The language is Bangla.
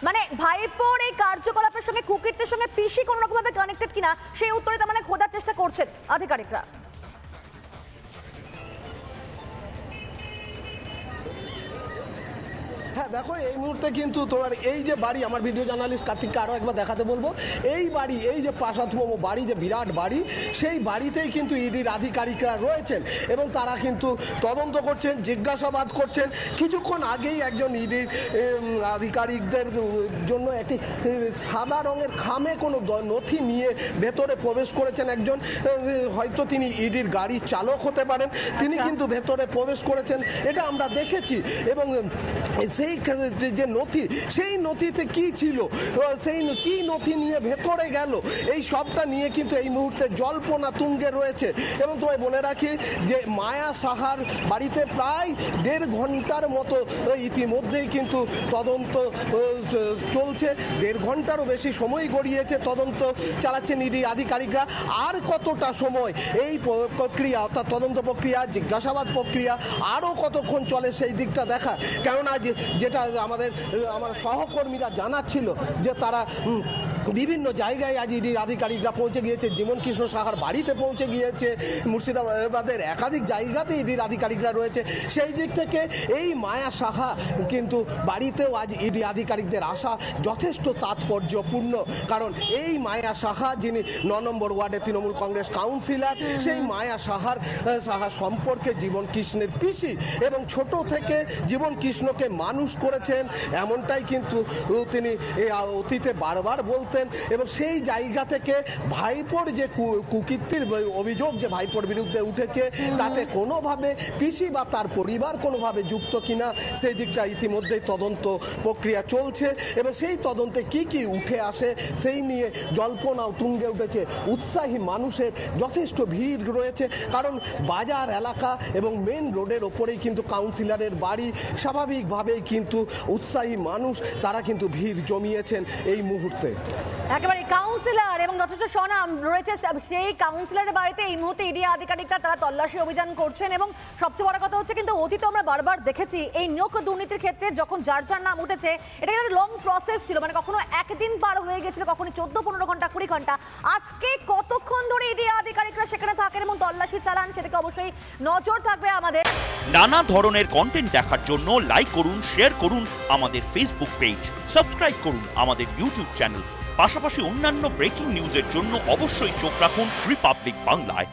মানে ভাইপোর এই কার্যকলাপের সঙ্গে কুকীর্তির সঙ্গে পিসি কোনো রকম ভাবে কানেক্টেড কিনা সেই উত্তরে তার মানে খোঁজার চেষ্টা করছেন আধিকারিকরা। হ্যাঁ দেখো, এই মুহূর্তে কিন্তু তোমার এই যে বাড়ি, আমার ভিডিও জার্নালিস্ট কার্তিককে আরও একবার দেখাতে বলবো, এই বাড়ি, এই যে প্রাসাদম বাড়ি, যে বিরাট বাড়ি, সেই বাড়িতেই কিন্তু ইডির আধিকারিকরা রয়েছেন এবং তারা কিন্তু তদন্ত করছেন, জিজ্ঞাসাবাদ করছেন। কিছুক্ষণ আগেই একজন ইডির আধিকারিকদের জন্য একটি সাদা রঙের খামে কোনো নথি নিয়ে ভেতরে প্রবেশ করেছেন একজন, হয়তো তিনি ইডির গাড়ির চালক হতে পারেন, তিনি কিন্তু ভেতরে প্রবেশ করেছেন, এটা আমরা দেখেছি। এবং সেই যে নথি, সেই নথিতে কি ছিল, সেই কি নথি নিয়ে ভেতরে গেল, এই সবটা নিয়ে কিন্তু এই মুহূর্তে জল্পনা তুঙ্গে রয়েছে। এবং তোমায় বলে রাখি যে মায়া সাহার বাড়িতে প্রায় 1.5 ঘন্টার মতো ইতিমধ্যেই কিন্তু তদন্ত চলছে, 1.5 ঘন্টারও বেশি সময় গড়িয়েছে, তদন্ত চালাচ্ছেন ইডি আধিকারিকরা। আর কতটা সময় এই প্রক্রিয়া, অর্থাৎ তদন্ত প্রক্রিয়া, জিজ্ঞাসাবাদ প্রক্রিয়া আরও কতক্ষণ চলে সেই দিকটা দেখা। কেননা যেটা আমার সহকর্মীরা জানাচ্ছিল যে তারা বিভিন্ন জায়গায় আজ ইডির আধিকারিকরা পৌঁছে গিয়েছে, জীবন কৃষ্ণ সাহার বাড়িতে পৌঁছে গিয়েছে, মুর্শিদাবাদের একাধিক জায়গাতে ইডির আধিকারিকরা রয়েছে। সেই দিক থেকে এই মায়া সাহা কিন্তু বাড়িতেও আজ ইডি আধিকারিকদের আসা যথেষ্ট তাৎপর্যপূর্ণ, কারণ এই মায়া সাহা যিনি 9 নম্বর ওয়ার্ডে তৃণমূল কংগ্রেস কাউন্সিলর, সেই মায়া সাহা সম্পর্কে জীবন কৃষ্ণের পিসি এবং ছোট থেকে জীবন কৃষ্ণকে মানুষ করেছেন, এমনটাই কিন্তু তিনি অতীতে বারবার বলতেন। এবং সেই জায়গা থেকে ভাইপোর যে কুকীর্তির অভিযোগ যে ভাইপোর বিরুদ্ধে উঠেছে, তাতে কোনোভাবে পিসি বা তার পরিবার কোনোভাবে যুক্ত কিনা সেই দিকটা ইতিমধ্যেই তদন্ত প্রক্রিয়া চলছে। এবং সেই তদন্তে কি কি উঠে আসে সেই নিয়ে জল্পনাও তুঙ্গে উঠেছে। উৎসাহী মানুষের যথেষ্ট ভিড় রয়েছে, কারণ বাজার এলাকা এবং মেন রোডের ওপরেই কিন্তু কাউন্সিলরের বাড়ি, স্বাভাবিকভাবেই কিন্তু উৎসাহী মানুষ তারা কিন্তু ভিড় জমিয়েছেন এই মুহূর্তে। একেবারে কাউন্সিলর এবং যথেষ্ট স্বনাম রয়েছে সেই কাউন্সিলরের বাড়িতে এই মুহূর্তে ইডি আধিকারিকরা তারা তল্লাশি অভিযান করছেন। এবং সবচেয়ে বড় কথা হচ্ছে কিন্তু অতীতে আমরা বারবার দেখেছি এই নিয়োগ দুর্নীতির ক্ষেত্রে যখন যার যার নাম উঠেছে, এটা একটা লং প্রসেস ছিল, মানে কখনো একদিন পার হয়ে গেছিল, কখনো 14-15 ঘন্টা 20 ঘন্টা। আজকে কতক্ষণ ধরে ইডি আধিকারিকরা সেখানে থাকেন এবং তল্লাশি চালান, সেটাকে অবশ্যই নজর থাকবে আমাদের। নানা ধরনের কন্টেন্ট দেখার জন্য লাইক করুন, শেয়ার করুন আমাদের ফেসবুক পেজ, সাবস্ক্রাইব করুন আমাদের ইউটিউব চ্যানেল। পাশাপাশি অন্যান্য ব্রেকিং নিউজের জন্য অবশ্যই চোখ রাখুন রিপাবলিক বাংলায়।